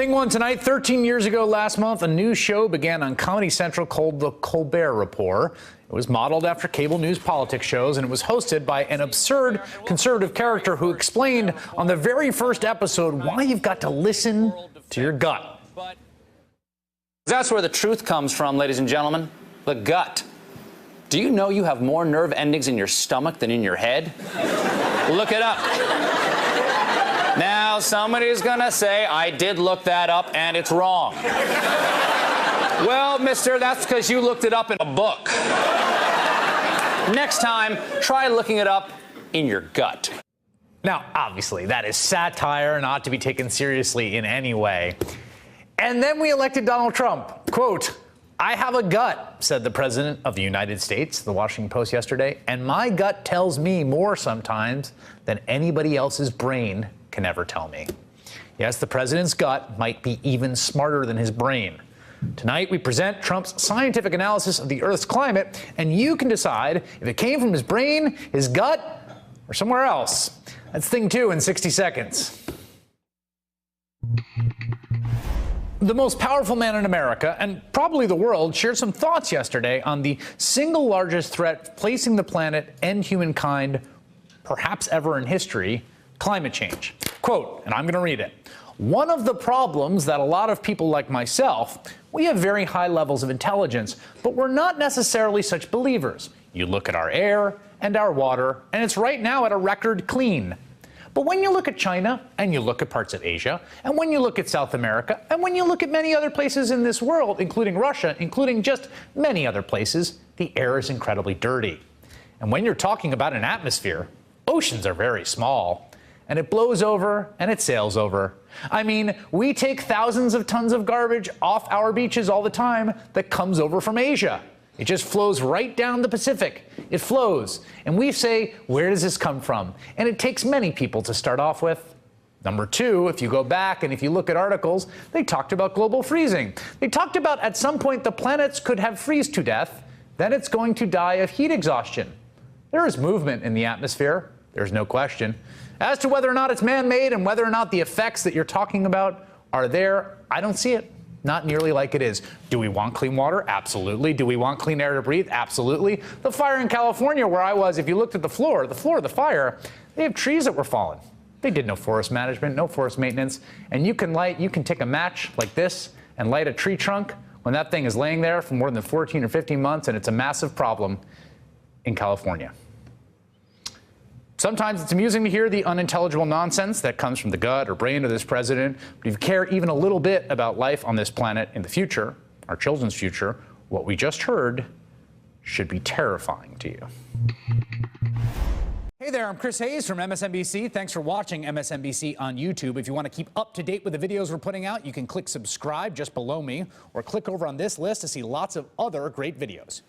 Big one tonight. 13 years ago last month, a new show began on Comedy Central called The Colbert Report. It was modeled after cable news politics shows, and it was hosted by an absurd conservative character who explained on the very first episode why you've got to listen to your gut. That's where the truth comes from, ladies and gentlemen. The gut. Do you know you have more nerve endings in your stomach than in your head? Look it up. Now, somebody's gonna say, I did look that up and it's wrong. Well, mister, that's because you looked it up in a book. Next time, try looking it up in your gut. Now, obviously, that is satire, not to be taken seriously in any way. And then we elected Donald Trump. Quote, I have a gut, said the president of the United States, the Washington Post yesterday, and my gut tells me more sometimes than anybody else's brain can ever tell me. Yes, the president's gut might be even smarter than his brain. Tonight, we present Trump's scientific analysis of the Earth's climate, and you can decide if it came from his brain, his gut, or somewhere else. That's thing two in 60 seconds. The most powerful man in America, and probably the world, shared some thoughts yesterday on the single largest threat facing the planet and humankind, perhaps ever in history, climate change. Quote, and I'm going to read it. One of the problems that a lot of people like myself, we have very high levels of intelligence, but we're not necessarily such believers. You look at our air and our water, and it's right now at a record clean. But when you look at China, and you look at parts of Asia, and when you look at South America, and when you look at many other places in this world, including Russia, including just many other places, the air is incredibly dirty. And when you're talking about an atmosphere, oceans are very small. And it blows over and it sails over. I mean, we take thousands of tons of garbage off our beaches all the time that comes over from Asia. It just flows right down the Pacific. It flows. And we say, where does this come from? And it takes many people to start off with. Number two, if you go back and if you look at articles, they talked about global freezing. They talked about at some point the planets could have freeze to death, then it's going to die of heat exhaustion. There is movement in the atmosphere. There's no question. As to whether or not it's man-made and whether or not the effects that you're talking about are there, I don't see it. Not nearly like it is. Do we want clean water? Absolutely. Do we want clean air to breathe? Absolutely. The fire in California where I was, if you looked at the floor of the fire, they have trees that were falling. They did no forest management, no forest maintenance. And you can take a match like this and light a tree trunk when that thing is laying there for more than 14 or 15 months, and it's a massive problem in California. Sometimes it's amusing to hear the unintelligible nonsense that comes from the gut or brain of this president. But if you care even a little bit about life on this planet in the future, our children's future, what we just heard should be terrifying to you. Hey there, I'm Chris Hayes from MSNBC. Thanks for watching MSNBC on YouTube. If you want to keep up to date with the videos we're putting out, you can click subscribe just below me, or click over on this list to see lots of other great videos.